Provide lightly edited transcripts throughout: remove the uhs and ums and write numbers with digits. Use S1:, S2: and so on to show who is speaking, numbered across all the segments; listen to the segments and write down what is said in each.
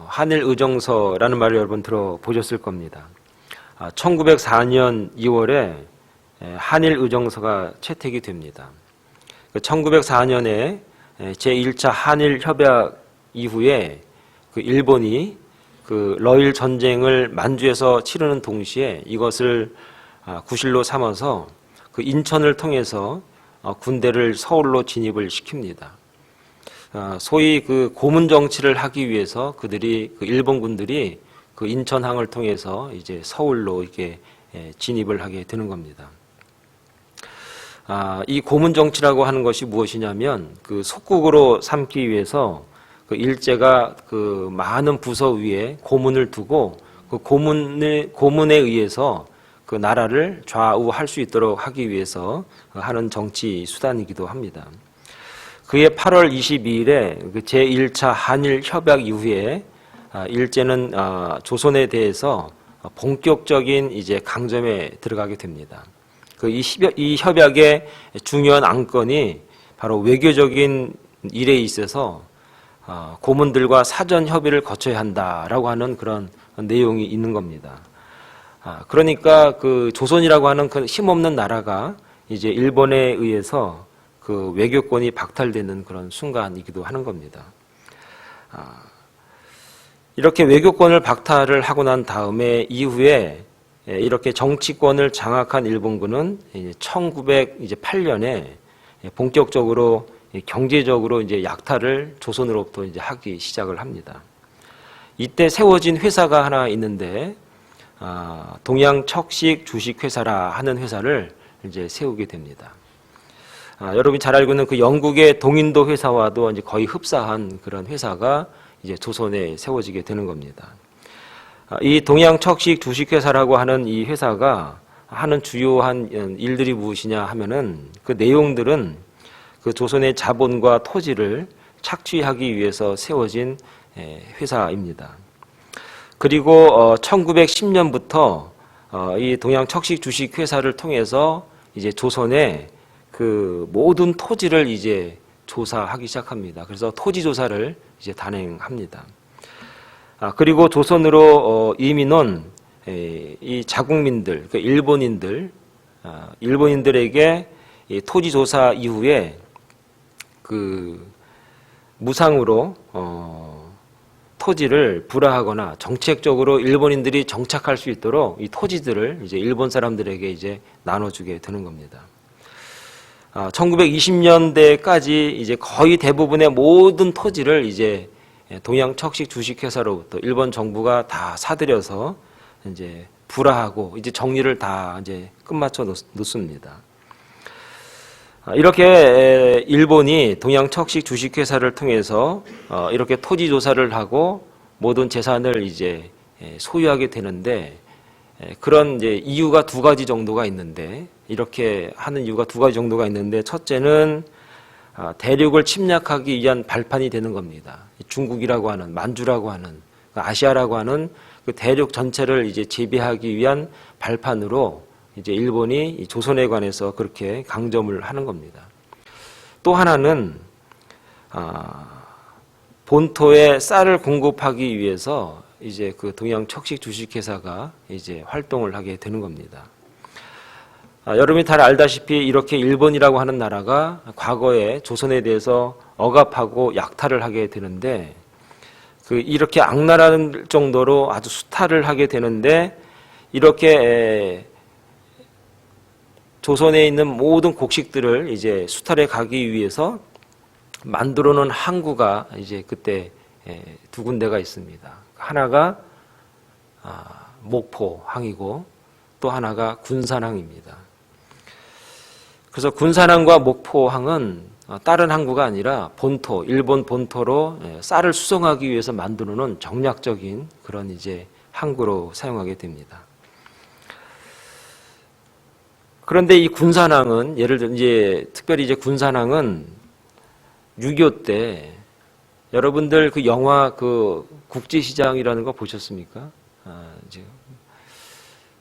S1: 한일의정서라는 말을 여러분 들어보셨을 겁니다. 1904년 2월에 한일의정서가 채택이 됩니다. 1904년에 제1차 한일협약 이후에 일본이 러일 전쟁을 만주에서 치르는 동시에 이것을 구실로 삼아서 인천을 통해서 군대를 서울로 진입을 시킵니다. 소위 고문 정치를 하기 위해서 일본군들이 인천항을 통해서 이제 서울로 이렇게 진입을 하게 되는 겁니다. 이 고문 정치라고 하는 것이 무엇이냐면 속국으로 삼기 위해서 일제가 많은 부서 위에 고문을 두고 고문에 의해서 나라를 좌우할 수 있도록 하기 위해서 하는 정치 수단이기도 합니다. 그해 8월 22일에 제1차 한일 협약 이후에 일제는 조선에 대해서 본격적인 이제 강점에 들어가게 됩니다. 이 협약의 중요한 안건이 바로 외교적인 일에 있어서 고문들과 사전 협의를 거쳐야 한다라고 하는 그런 내용이 있는 겁니다. 그러니까 조선이라고 하는 힘없는 나라가 이제 일본에 의해서 외교권이 박탈되는 그런 순간이기도 하는 겁니다. 이렇게 외교권을 박탈을 하고 난 다음에 이후에 이렇게 정치권을 장악한 일본군은 1908년에 본격적으로 경제적으로 이제 약탈을 조선으로부터 이제 하기 시작을 합니다. 이때 세워진 회사가 하나 있는데 동양척식 주식회사라 하는 회사를 이제 세우게 됩니다. 여러분이 잘 알고 있는 영국의 동인도 회사와도 이제 거의 흡사한 그런 회사가 이제 조선에 세워지게 되는 겁니다. 이 동양척식 주식회사라고 하는 이 회사가 하는 주요한 일들이 무엇이냐 하면은 내용들은 조선의 자본과 토지를 착취하기 위해서 세워진 회사입니다. 그리고 1910년부터 이 동양척식 주식회사를 통해서 이제 조선의 모든 토지를 이제 조사하기 시작합니다. 그래서 토지 조사를 이제 단행합니다. 그리고 조선으로 이민 온 이 자국민들, 일본인들에게 이 토지 조사 이후에 무상으로 토지를 불화하거나 정책적으로 일본인들이 정착할 수 있도록 이 토지들을 이제 일본 사람들에게 이제 나눠주게 되는 겁니다. 1920년대까지 이제 거의 대부분의 모든 토지를 이제 동양척식 주식회사로부터 일본 정부가 다 사들여서 이제 불화하고 이제 정리를 다 이제 끝마쳐 놓습니다. 이렇게 일본이 동양척식 주식회사를 통해서 이렇게 토지 조사를 하고 모든 재산을 이제 소유하게 되는데 그런 이제 이유가 두 가지 정도가 있는데 이렇게 하는 이유가 두 가지 정도가 있는데 첫째는 대륙을 침략하기 위한 발판이 되는 겁니다. 중국이라고 하는 만주라고 하는 아시아라고 하는 대륙 전체를 이제 제비하기 위한 발판으로 이제 일본이 조선에 관해서 그렇게 강점을 하는 겁니다. 또 하나는 본토에 쌀을 공급하기 위해서 이제 동양척식 주식회사가 이제 활동을 하게 되는 겁니다. 여러분이 잘 알다시피 이렇게 일본이라고 하는 나라가 과거에 조선에 대해서 억압하고 약탈을 하게 되는데 이렇게 악랄한 정도로 아주 수탈을 하게 되는데 이렇게 조선에 있는 모든 곡식들을 이제 수탈해 가기 위해서 만들어 놓은 항구가 이제 그때 두 군데가 있습니다. 하나가 목포항이고 또 하나가 군산항입니다. 그래서 군산항과 목포항은 다른 항구가 아니라 본토, 일본 본토로 쌀을 수송하기 위해서 만들어 놓은 정략적인 그런 이제 항구로 사용하게 됩니다. 그런데 이 군산항은 예를 들어 이제 특별히 이제 군산항은 6.25 때 여러분들 영화 국제시장이라는 거 보셨습니까?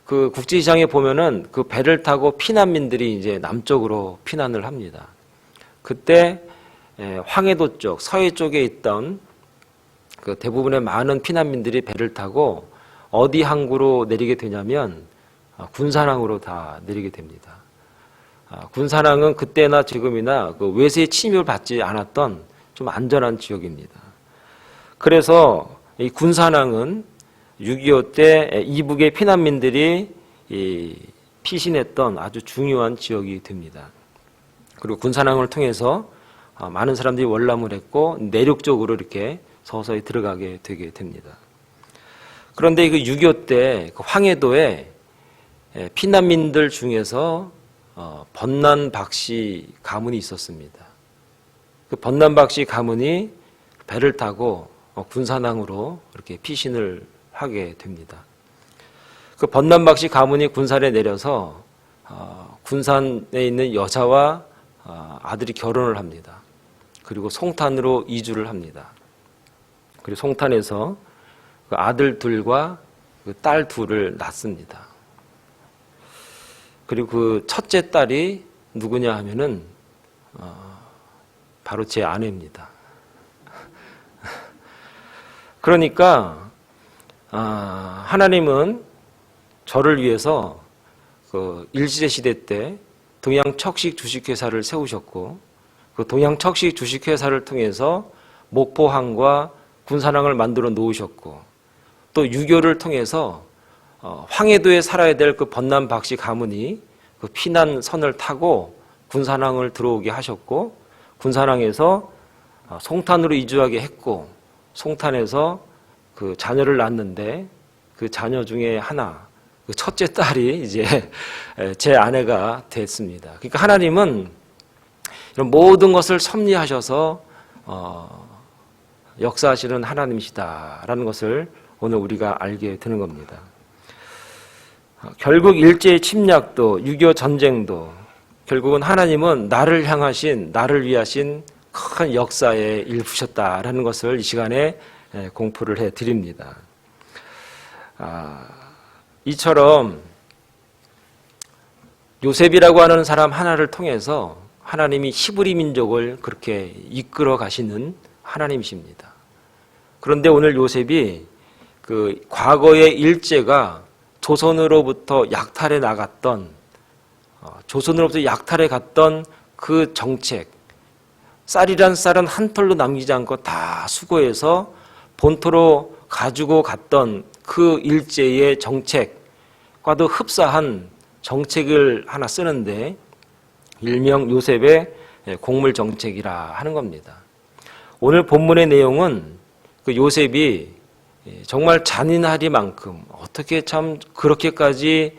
S1: 국제시장에 보면은 배를 타고 피난민들이 이제 남쪽으로 피난을 합니다. 그때 황해도 쪽, 서해 쪽에 있던 그 대부분의 많은 피난민들이 배를 타고 어디 항구로 내리게 되냐면 군산항으로 다 내리게 됩니다. 군산항은 그때나 지금이나 그 외세의 침입을 받지 않았던 좀 안전한 지역입니다. 그래서 이 군산항은 6.25 때 이북의 피난민들이 피신했던 아주 중요한 지역이 됩니다. 그리고 군산항을 통해서 많은 사람들이 월남을 했고 내륙 쪽으로 이렇게 서서히 들어가게 되게 됩니다. 그런데 그 6.25 때 그 황해도에 피난민들 중에서 번난박씨 가문이 있었습니다. 그 번난박씨 가문이 배를 타고 군산항으로 이렇게 피신을 하게 됩니다. 그 번난박씨 가문이 군산에 내려서 군산에 있는 여자와 아들이 결혼을 합니다. 그리고 송탄으로 이주를 합니다. 그리고 송탄에서 그 아들 둘과 그 딸 둘을 낳습니다. 그리고 그 첫째 딸이 누구냐 하면은 바로 제 아내입니다. 그러니까 하나님은 저를 위해서 그 일제시대 때 동양척식 주식회사를 세우셨고 그 동양척식 주식회사를 통해서 목포항과 군산항을 만들어 놓으셨고 또 6.25를 통해서 황해도에 살아야 될 그 번난박씨 가문이 그 피난선을 타고 군산항을 들어오게 하셨고 군산항에서 송탄으로 이주하게 했고 송탄에서 그 자녀를 낳았는데 그 자녀 중에 하나 그 첫째 딸이 이제 제 아내가 됐습니다. 그러니까 하나님은 이런 모든 것을 섭리하셔서 역사하시는 하나님이시다라는 것을 오늘 우리가 알게 되는 겁니다. 결국 일제의 침략도 6.25 전쟁도 결국은 하나님은 나를 향하신 나를 위하신 큰 역사의 일부셨다라는 것을 이 시간에 공포를 해드립니다. 이처럼 요셉이라고 하는 사람 하나를 통해서 하나님이 히브리 민족을 그렇게 이끌어 가시는 하나님이십니다. 그런데 오늘 요셉이 그 과거의 일제가 조선으로부터 약탈해 나갔던 조선으로부터 약탈해 갔던 그 정책 쌀이란 쌀은 한 털도 남기지 않고 다 수거해서 본토로 가지고 갔던 그 일제의 정책과도 흡사한 정책을 하나 쓰는데 일명 요셉의 곡물 정책이라 하는 겁니다. 오늘 본문의 내용은 그 요셉이 정말 잔인하리만큼 어떻게 참 그렇게까지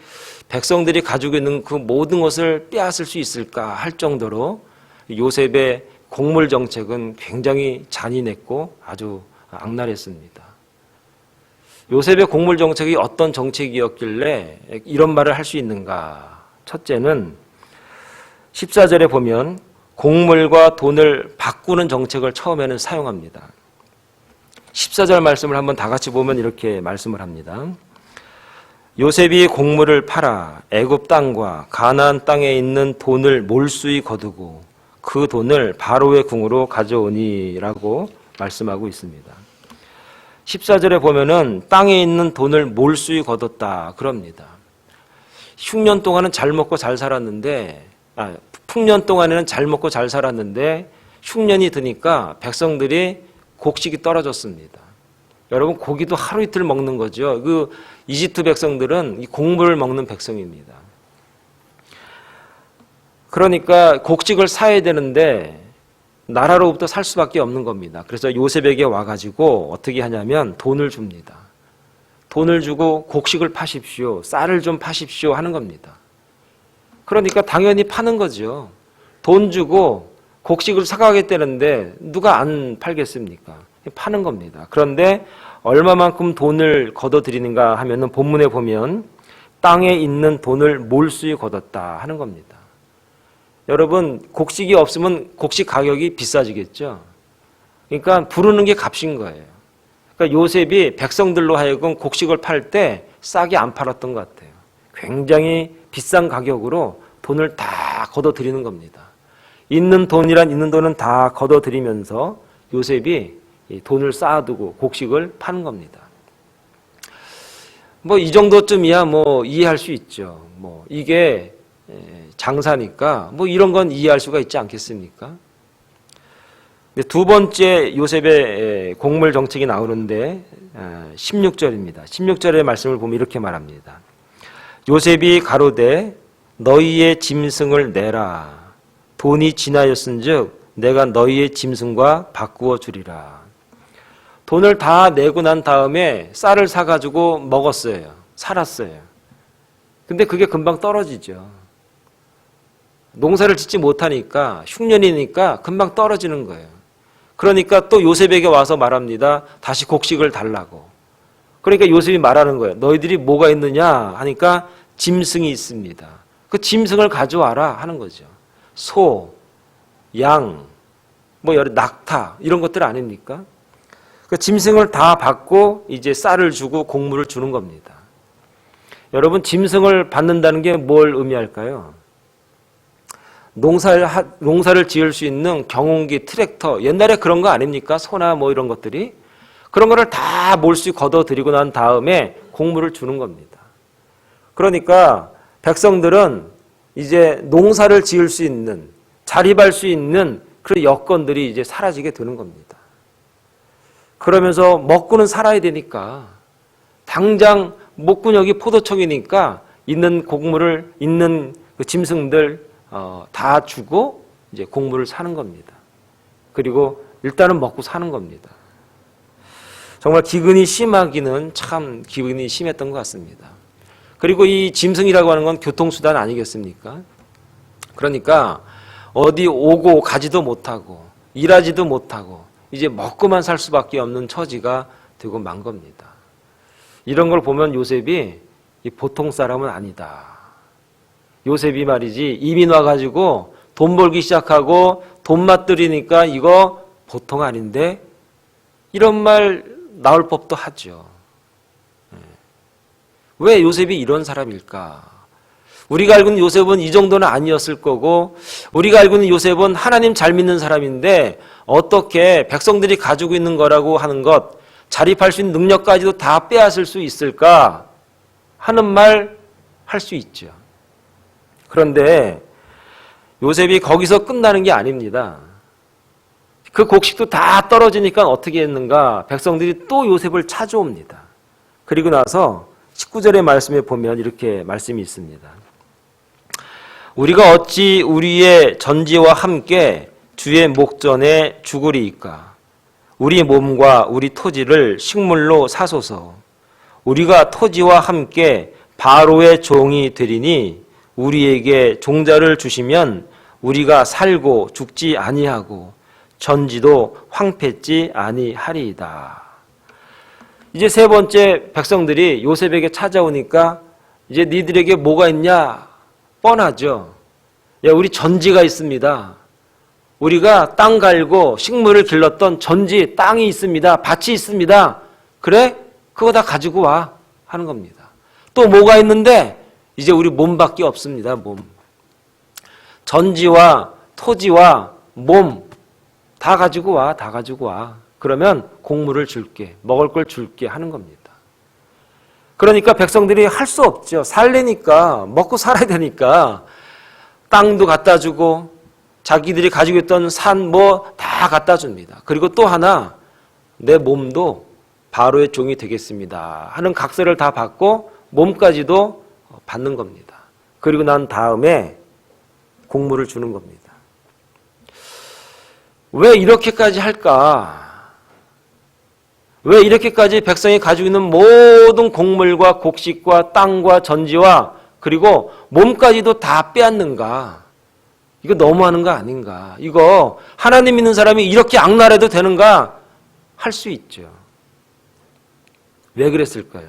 S1: 백성들이 가지고 있는 그 모든 것을 빼앗을 수 있을까 할 정도로 요셉의 곡물 정책은 굉장히 잔인했고 아주 악랄했습니다. 요셉의 곡물 정책이 어떤 정책이었길래 이런 말을 할 수 있는가? 첫째는 14절에 보면 곡물과 돈을 바꾸는 정책을 처음에는 사용합니다. 14절 말씀을 한번 다 같이 보면 이렇게 말씀을 합니다. 요셉이 곡물을 팔아 애굽 땅과 가나안 땅에 있는 돈을 몰수히 거두고 그 돈을 바로의 궁으로 가져오니라고 말씀하고 있습니다. 14절에 보면은 땅에 있는 돈을 몰수히 거뒀다 그럽니다. 흉년 동안은 잘 먹고 잘 살았는데 풍년 동안에는 잘 먹고 잘 살았는데 흉년이 드니까 백성들이 곡식이 떨어졌습니다. 여러분 고기도 하루 이틀 먹는 거죠. 그 이집트 백성들은 이 곡물을 먹는 백성입니다. 그러니까 곡식을 사야 되는데 나라로부터 살 수밖에 없는 겁니다. 그래서 요셉에게 와가지고 어떻게 하냐면 돈을 줍니다. 돈을 주고 곡식을 파십시오. 쌀을 좀 파십시오 하는 겁니다. 그러니까 당연히 파는 거죠. 돈 주고 곡식을 사가겠다는데 누가 안 팔겠습니까? 파는 겁니다. 그런데 얼마만큼 돈을 걷어들이는가 하면은 본문에 보면 땅에 있는 돈을 몰수히 걷었다 하는 겁니다. 여러분 곡식이 없으면 곡식 가격이 비싸지겠죠. 그러니까 부르는 게 값인 거예요. 그러니까 요셉이 백성들로 하여금 곡식을 팔 때 싸게 안 팔았던 것 같아요. 굉장히 비싼 가격으로 돈을 다 걷어들이는 겁니다. 있는 돈은 다 걷어들이면서 요셉이 이 돈을 쌓아두고 곡식을 파는 겁니다. 뭐 이 정도쯤이야 뭐 이해할 수 있죠. 뭐 이게 장사니까 뭐 이런 건 이해할 수가 있지 않겠습니까? 두 번째 요셉의 곡물 정책이 나오는데 16절입니다. 16절의 말씀을 보면 이렇게 말합니다. 요셉이 가로되 너희의 짐승을 내라. 돈이 지나였은즉 내가 너희의 짐승과 바꾸어 주리라. 돈을 다 내고 난 다음에 쌀을 사가지고 먹었어요. 살았어요. 근데 그게 금방 떨어지죠. 농사를 짓지 못하니까 흉년이니까 금방 떨어지는 거예요. 그러니까 또 요셉에게 와서 말합니다. 다시 곡식을 달라고. 그러니까 요셉이 말하는 거예요. 너희들이 뭐가 있느냐 하니까 짐승이 있습니다. 그 짐승을 가져와라 하는 거죠. 소, 양, 뭐 여러 낙타 이런 것들 아닙니까? 그 짐승을 다 받고 이제 쌀을 주고 곡물을 주는 겁니다. 여러분 짐승을 받는다는 게 뭘 의미할까요? 농사를 지을 수 있는 경운기, 트랙터 옛날에 그런 거 아닙니까? 소나 뭐 이런 것들이 그런 거를 다 몰수 걷어들이고 난 다음에 곡물을 주는 겁니다. 그러니까 백성들은 이제 농사를 지을 수 있는 자립할 수 있는 그런 여건들이 이제 사라지게 되는 겁니다. 그러면서 먹고는 살아야 되니까 당장 목구녕이 포도청이니까 있는 곡물을 있는 그 짐승들 다 주고 이제 곡물을 사는 겁니다. 그리고 일단은 먹고 사는 겁니다. 정말 기근이 심하기는 참 기근이 심했던 것 같습니다. 그리고 이 짐승이라고 하는 건 교통수단 아니겠습니까? 그러니까 어디 오고 가지도 못하고 일하지도 못하고 이제 먹고만 살 수밖에 없는 처지가 되고 만 겁니다. 이런 걸 보면 요셉이 보통 사람은 아니다. 요셉이 말이지 이민 와가지고 돈 벌기 시작하고 돈 맛들이니까 이거 보통 아닌데 이런 말 나올 법도 하죠. 왜 요셉이 이런 사람일까? 우리가 알고 있는 요셉은 이 정도는 아니었을 거고 우리가 알고 있는 요셉은 하나님 잘 믿는 사람인데 어떻게 백성들이 가지고 있는 거라고 하는 것 자립할 수 있는 능력까지도 다 빼앗을 수 있을까 하는 말 할 수 있죠. 그런데 요셉이 거기서 끝나는 게 아닙니다. 그 곡식도 다 떨어지니까 어떻게 했는가? 백성들이 또 요셉을 찾아옵니다. 그리고 나서 19절의 말씀에 보면 이렇게 말씀이 있습니다. 우리가 어찌 우리의 전지와 함께 주의 목전에 죽으리이까? 우리 몸과 우리 토지를 식물로 사소서. 우리가 토지와 함께 바로의 종이 되리니 우리에게 종자를 주시면 우리가 살고 죽지 아니하고 전지도 황폐지 아니하리이다. 이제 세 번째 백성들이 요셉에게 찾아오니까 이제 니들에게 뭐가 있냐? 뻔하죠. 야, 우리 전지가 있습니다. 우리가 땅 갈고 식물을 길렀던 전지, 땅이 있습니다. 밭이 있습니다. 그래? 그거 다 가지고 와 하는 겁니다. 또 뭐가 있는데 이제 우리 몸밖에 없습니다. 몸. 전지와 토지와 몸 다 가지고 와. 다 가지고 와. 그러면 곡물을 줄게. 먹을 걸 줄게 하는 겁니다. 그러니까 백성들이 할 수 없죠. 살려니까 먹고 살아야 되니까 땅도 갖다 주고 자기들이 가지고 있던 산 뭐 다 갖다 줍니다. 그리고 또 하나 내 몸도 바로의 종이 되겠습니다 하는 각서를 다 받고 몸까지도 받는 겁니다. 그리고 난 다음에 곡물을 주는 겁니다. 왜 이렇게까지 할까? 왜 이렇게까지 백성이 가지고 있는 모든 곡물과 곡식과 땅과 전지와 그리고 몸까지도 다 빼앗는가? 이거 너무하는 거 아닌가? 이거 하나님 믿는 사람이 이렇게 악랄해도 되는가? 할 수 있죠. 왜 그랬을까요?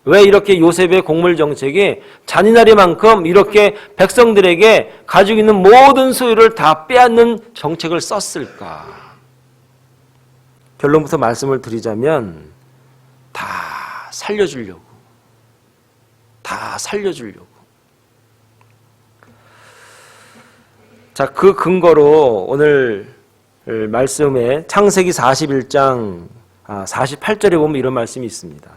S1: 왜 이렇게 요셉의 곡물 정책이 잔인하리만큼 이렇게 백성들에게 가지고 있는 모든 소유를 다 빼앗는 정책을 썼을까? 결론부터 말씀을 드리자면 다 살려주려고. 다 살려주려고. 자, 그 근거로 오늘 말씀에 창세기 41장 48절에 보면 이런 말씀이 있습니다.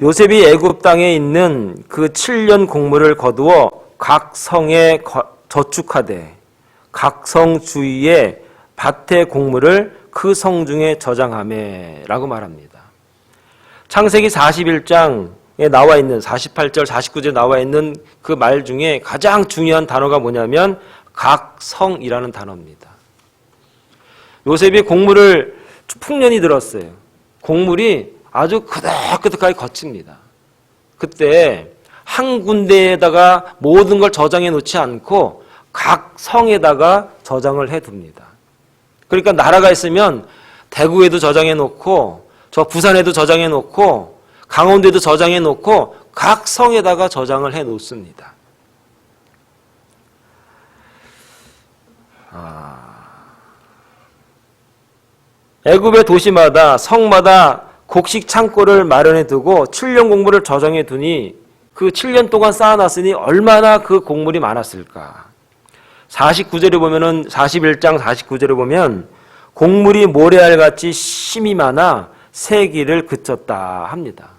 S1: 요셉이 애굽 땅에 있는 그 7년 곡물을 거두어 각 성에 저축하되 각 성 주위에 밭의 곡물을 그 성 중에 저장하매 라고 말합니다. 창세기 41장에 나와 있는 48절 49절에 나와 있는 그 말 중에 가장 중요한 단어가 뭐냐면 각성이라는 단어입니다. 요셉이 곡물을 풍년이 들었어요. 곡물이 아주 끄덕끄덕하게 거칩니다. 그때 한 군데에다가 모든 걸 저장해 놓지 않고 각 성에다가 저장을 해 둡니다. 그러니까 나라가 있으면 대구에도 저장해 놓고 저 부산에도 저장해 놓고 강원도에도 저장해 놓고 각 성에다가 저장을 해 놓습니다. 애굽의 도시마다 성마다 곡식 창고를 마련해 두고 7년 곡물을 저장해 두니 그 7년 동안 쌓아놨으니 얼마나 그 곡물이 많았을까. 49절에 보면은 41장 49절에 보면 곡물이 모래알같이 심이 많아 세기를 그쳤다 합니다.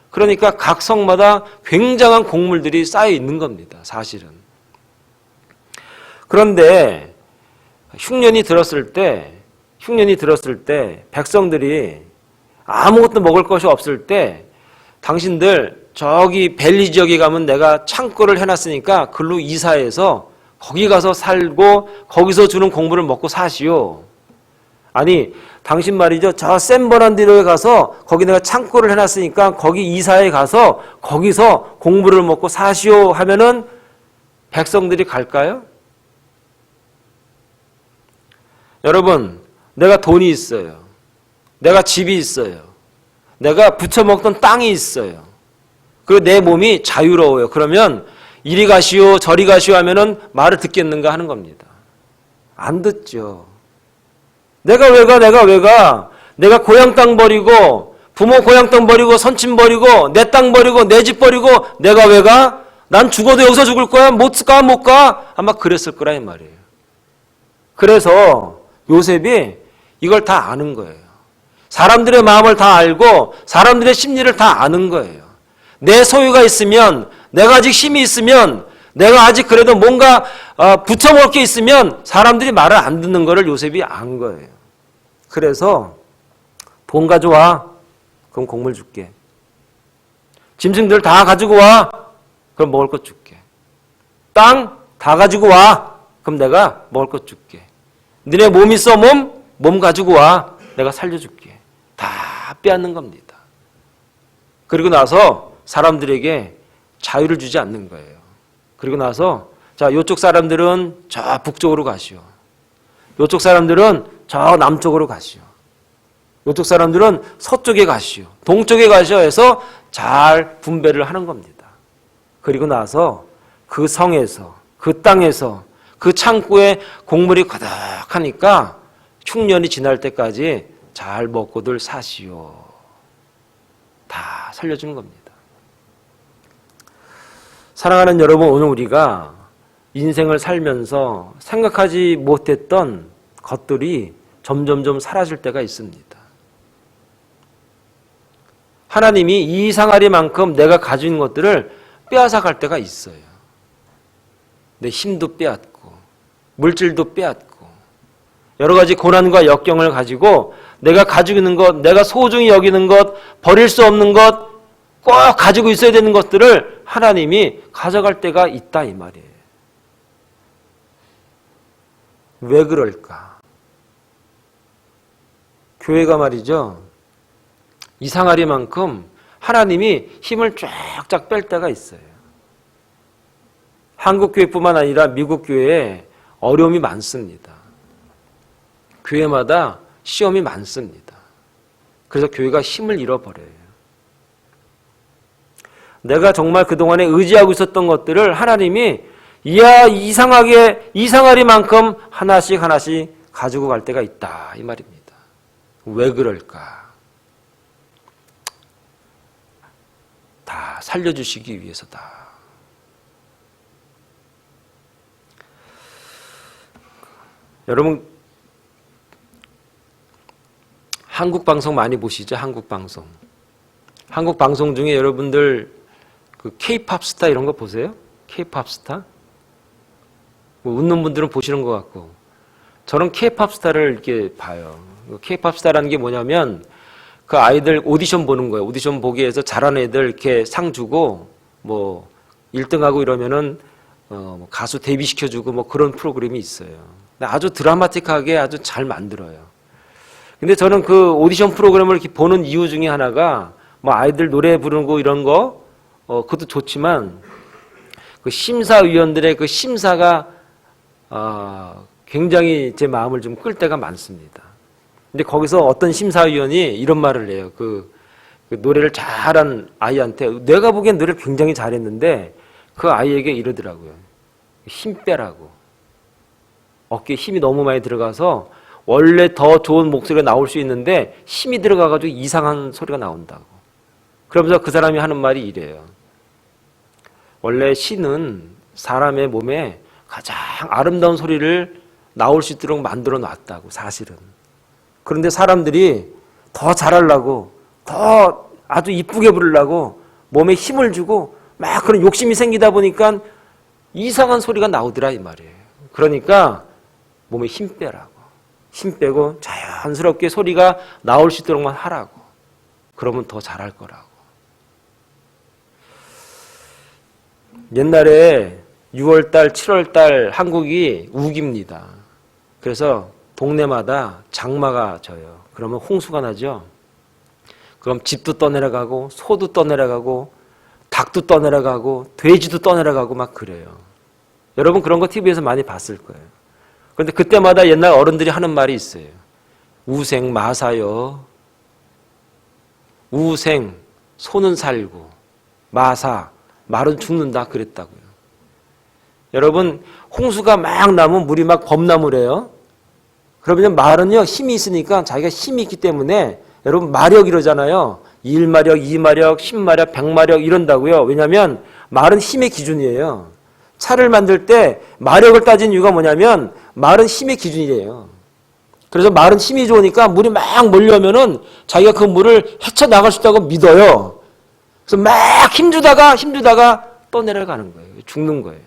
S1: 그러니까 각 성마다 굉장한 곡물들이 쌓여 있는 겁니다. 사실은. 그런데 흉년이 들었을 때 백성들이 아무것도 먹을 것이 없을 때 당신들 저기 벨리 지역에 가면 내가 창고를 해놨으니까 글로 이사해서 거기 가서 살고 거기서 주는 곡물을 먹고 사시오. 아니 당신 말이죠. 저 샌버란디로에 가서 거기 내가 창고를 해놨으니까 거기 이사해 가서 거기서 곡물을 먹고 사시오 하면은 백성들이 갈까요? 여러분, 내가 돈이 있어요. 내가 집이 있어요. 내가 부쳐먹던 땅이 있어요. 그리고 내 몸이 자유로워요. 그러면 이리 가시오 저리 가시오 하면은 말을 듣겠는가 하는 겁니다. 안 듣죠. 내가 왜 가? 내가 고향 땅 버리고 부모 고향 땅 버리고 선친 버리고 내 땅 버리고 내 집 버리고 내가 왜 가? 난 죽어도 여기서 죽을 거야. 못 가? 아마 그랬을 거라 이 말이에요. 그래서 요셉이 이걸 다 아는 거예요. 사람들의 마음을 다 알고 사람들의 심리를 다 아는 거예요. 내 소유가 있으면 내가 아직 힘이 있으면 내가 아직 그래도 뭔가 붙여먹을 게 있으면 사람들이 말을 안 듣는 거를 요셉이 안 거예요. 그래서 돈 가져와. 그럼 곡물 줄게. 짐승들 다 가지고 와. 그럼 먹을 것 줄게. 땅 다 가지고 와. 그럼 내가 먹을 것 줄게. 너네 몸 있어 몸 가지고 와. 내가 살려줄게. 다 빼앗는 겁니다. 그리고 나서 사람들에게 자유를 주지 않는 거예요. 그리고 나서 자 이쪽 사람들은 저 북쪽으로 가시오. 이쪽 사람들은 저 남쪽으로 가시오. 이쪽 사람들은 서쪽에 가시오. 동쪽에 가시오 해서 잘 분배를 하는 겁니다. 그리고 나서 그 성에서 그 땅에서 그 창고에 곡물이 가득하니까 흉년이 지날 때까지 잘 먹고들 사시오. 다 살려주는 겁니다. 사랑하는 여러분, 오늘 우리가 인생을 살면서 생각하지 못했던 것들이 점점점 사라질 때가 있습니다. 하나님이 이 상아리만큼 내가 가지고 있는 것들을 빼앗아 갈 때가 있어요. 내 힘도 빼앗고 물질도 빼앗고 여러 가지 고난과 역경을 가지고 내가 가지고 있는 것, 내가 소중히 여기는 것, 버릴 수 없는 것, 꼭 가지고 있어야 되는 것들을 하나님이 가져갈 때가 있다 이 말이에요. 왜 그럴까? 교회가 말이죠. 이 상아리만큼 하나님이 힘을 쫙쫙 뺄 때가 있어요. 한국 교회뿐만 아니라 미국 교회에 어려움이 많습니다. 교회마다 시험이 많습니다. 그래서 교회가 힘을 잃어버려요. 내가 정말 그동안에 의지하고 있었던 것들을 하나님이 이 상아리만큼 하나씩 가지고 갈 때가 있다 이 말입니다. 왜 그럴까? 다 살려주시기 위해서다. 여러분 한국 방송 많이 보시죠? 한국 방송. 한국 방송 중에 여러분들 그 K-팝 스타 이런 거 보세요? K-팝 스타? 뭐 웃는 분들은 보시는 것 같고. 저는 K-팝 스타를 이렇게 봐요. K-팝 스타라는 게 뭐냐면 그 아이들 오디션 보는 거예요. 오디션 보기 위해서 잘하는 애들 이렇게 상 주고 뭐 1등하고 이러면은 뭐 가수 데뷔시켜주고 뭐 그런 프로그램이 있어요. 아주 드라마틱하게 아주 잘 만들어요. 근데 저는 그 오디션 프로그램을 이렇게 보는 이유 중에 하나가 뭐 아이들 노래 부르는 거 이런 거 그것도 좋지만 그 심사위원들의 그 심사가 굉장히 제 마음을 좀 끌 때가 많습니다. 근데 거기서 어떤 심사위원이 이런 말을 해요. 그 노래를 잘한 아이한테 내가 보기엔 노래를 굉장히 잘했는데 그 아이에게 이러더라고요. 힘 빼라고. 어깨에 힘이 너무 많이 들어가서 원래 더 좋은 목소리가 나올 수 있는데 힘이 들어가가지고 이상한 소리가 나온다고. 그러면서 그 사람이 하는 말이 이래요. 원래 신은 사람의 몸에 가장 아름다운 소리를 나올 수 있도록 만들어 놨다고, 사실은. 그런데 사람들이 더 잘하려고, 더 아주 이쁘게 부르려고 몸에 힘을 주고 막 그런 욕심이 생기다 보니까 이상한 소리가 나오더라 이 말이에요. 그러니까 몸에 힘 빼라고. 힘 빼고 자연스럽게 소리가 나올 수 있도록만 하라고. 그러면 더 잘할 거라고. 옛날에 6월달, 7월달 한국이 우기입니다. 그래서 동네마다 장마가 져요. 그러면 홍수가 나죠. 그럼 집도 떠내려가고 소도 떠내려가고 닭도 떠내려가고 돼지도 떠내려가고 막 그래요. 여러분 그런 거 TV에서 많이 봤을 거예요. 그런데 그때마다 옛날 어른들이 하는 말이 있어요. 우생 마사요. 우생 소는 살고 마사 말은 죽는다 그랬다고요. 여러분 홍수가 막 나면 물이 막 범나무래요. 그러면 말은요 힘이 있으니까 자기가 힘이 있기 때문에 여러분 마력 이러잖아요. 1마력, 2마력, 10마력, 100마력 이런다고요. 왜냐하면 말은 힘의 기준이에요. 차를 만들 때 마력을 따진 이유가 뭐냐면 말은 힘의 기준이래요. 그래서 말은 힘이 좋으니까 물이 막 몰려오면은 자기가 그 물을 헤쳐나갈 수 있다고 믿어요. 그래서 막 힘주다가 떠내려가는 거예요. 죽는 거예요.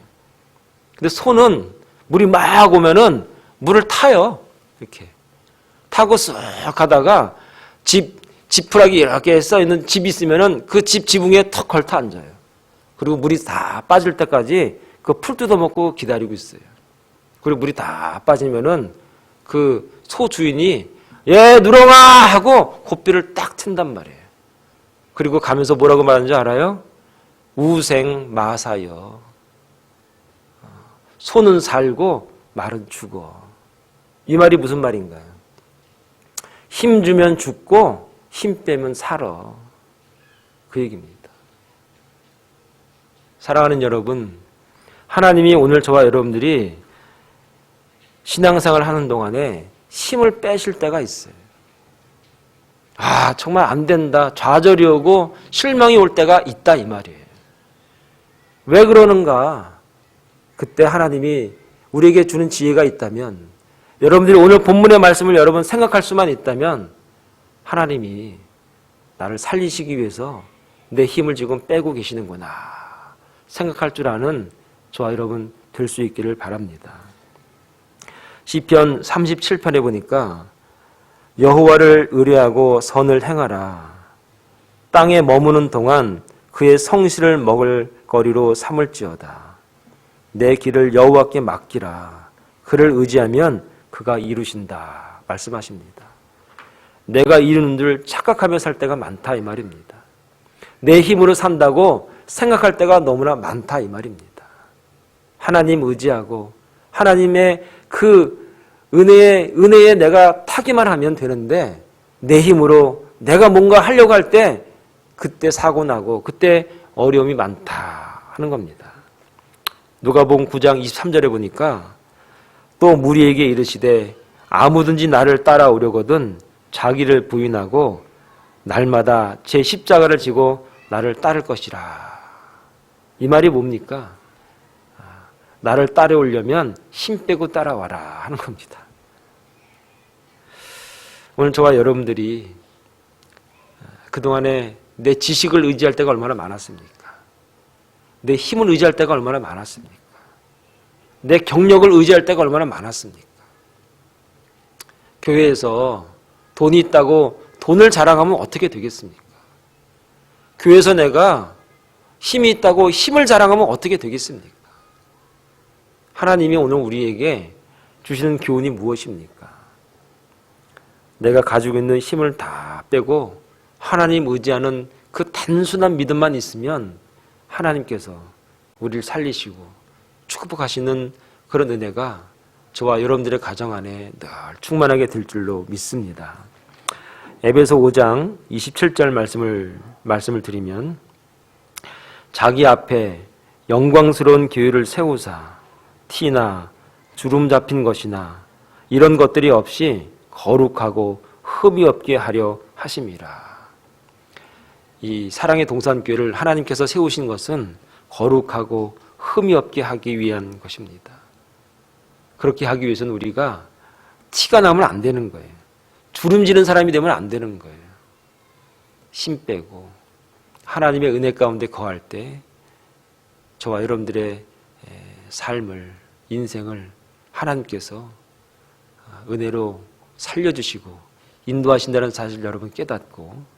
S1: 근데 소는 물이 막 오면은 물을 타요. 이렇게. 타고 쓱 가다가 지푸라기 이렇게 써있는 집이 있으면은 그 집 지붕에 턱 걸터 앉아요. 그리고 물이 다 빠질 때까지 그 풀 뜯어먹고 기다리고 있어요. 그리고 물이 다 빠지면은 그 소 주인이 예, 누렁아! 하고 고삐를 딱 튼단 말이에요. 그리고 가면서 뭐라고 말하는지 알아요? 우생 마사여. 소는 살고 말은 죽어. 이 말이 무슨 말인가요? 힘 주면 죽고 힘 빼면 살아. 그 얘기입니다. 사랑하는 여러분, 하나님이 오늘 저와 여러분들이 신앙생활을 하는 동안에 힘을 빼실 때가 있어요. 아, 정말 안 된다. 좌절이 오고 실망이 올 때가 있다 이 말이에요. 왜 그러는가? 그때 하나님이 우리에게 주는 지혜가 있다면, 여러분들이 오늘 본문의 말씀을 여러분 생각할 수만 있다면 하나님이 나를 살리시기 위해서 내 힘을 지금 빼고 계시는구나 생각할 줄 아는 저와 여러분 될 수 있기를 바랍니다. 시편 37편에 보니까 여호와를 의뢰하고 선을 행하라. 땅에 머무는 동안 그의 성실을 먹을 거리로 삼을지어다. 내 길을 여호와께 맡기라. 그를 의지하면 그가 이루신다. 말씀하십니다. 내가 이루는 줄 착각하며 살 때가 많다 이 말입니다. 내 힘으로 산다고 생각할 때가 너무나 많다 이 말입니다. 하나님 의지하고 하나님의 그 은혜에 내가 타기만 하면 되는데 내 힘으로 내가 뭔가 하려고 할 때 그때 사고 나고 그때 어려움이 많다 하는 겁니다. 누가복음 9장 23절에 보니까 또 무리에게 이르시되 아무든지 나를 따라오려거든 자기를 부인하고 날마다 제 십자가를 지고 나를 따를 것이라. 이 말이 뭡니까? 나를 따라오려면 힘 빼고 따라와라 하는 겁니다. 오늘 저와 여러분들이 그동안에 내 지식을 의지할 때가 얼마나 많았습니까? 내 힘을 의지할 때가 얼마나 많았습니까? 내 경력을 의지할 때가 얼마나 많았습니까? 교회에서 돈이 있다고 돈을 자랑하면 어떻게 되겠습니까? 교회에서 내가 힘이 있다고 힘을 자랑하면 어떻게 되겠습니까? 하나님이 오늘 우리에게 주시는 교훈이 무엇입니까? 내가 가지고 있는 힘을 다 빼고 하나님 의지하는 그 단순한 믿음만 있으면 하나님께서 우리를 살리시고 축복하시는 그런 은혜가 저와 여러분들의 가정 안에 늘 충만하게 될 줄로 믿습니다. 에베소 5장 27절 말씀을 드리면 자기 앞에 영광스러운 교회를 세우사 티나 주름 잡힌 것이나 이런 것들이 없이 거룩하고 흠이 없게 하려 하심이라. 이 사랑의 동산교회를 하나님께서 세우신 것은 거룩하고 흠이 없게 하기 위한 것입니다. 그렇게 하기 위해서는 우리가 티가 나면 안 되는 거예요. 주름지는 사람이 되면 안 되는 거예요. 힘 빼고 하나님의 은혜 가운데 거할 때 저와 여러분들의 삶을, 인생을 하나님께서 은혜로 살려주시고 인도하신다는 사실 여러분 깨닫고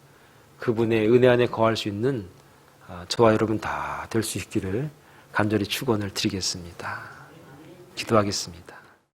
S1: 그분의 은혜 안에 거할 수 있는 저와 여러분 다 될 수 있기를 간절히 축원을 드리겠습니다. 기도하겠습니다.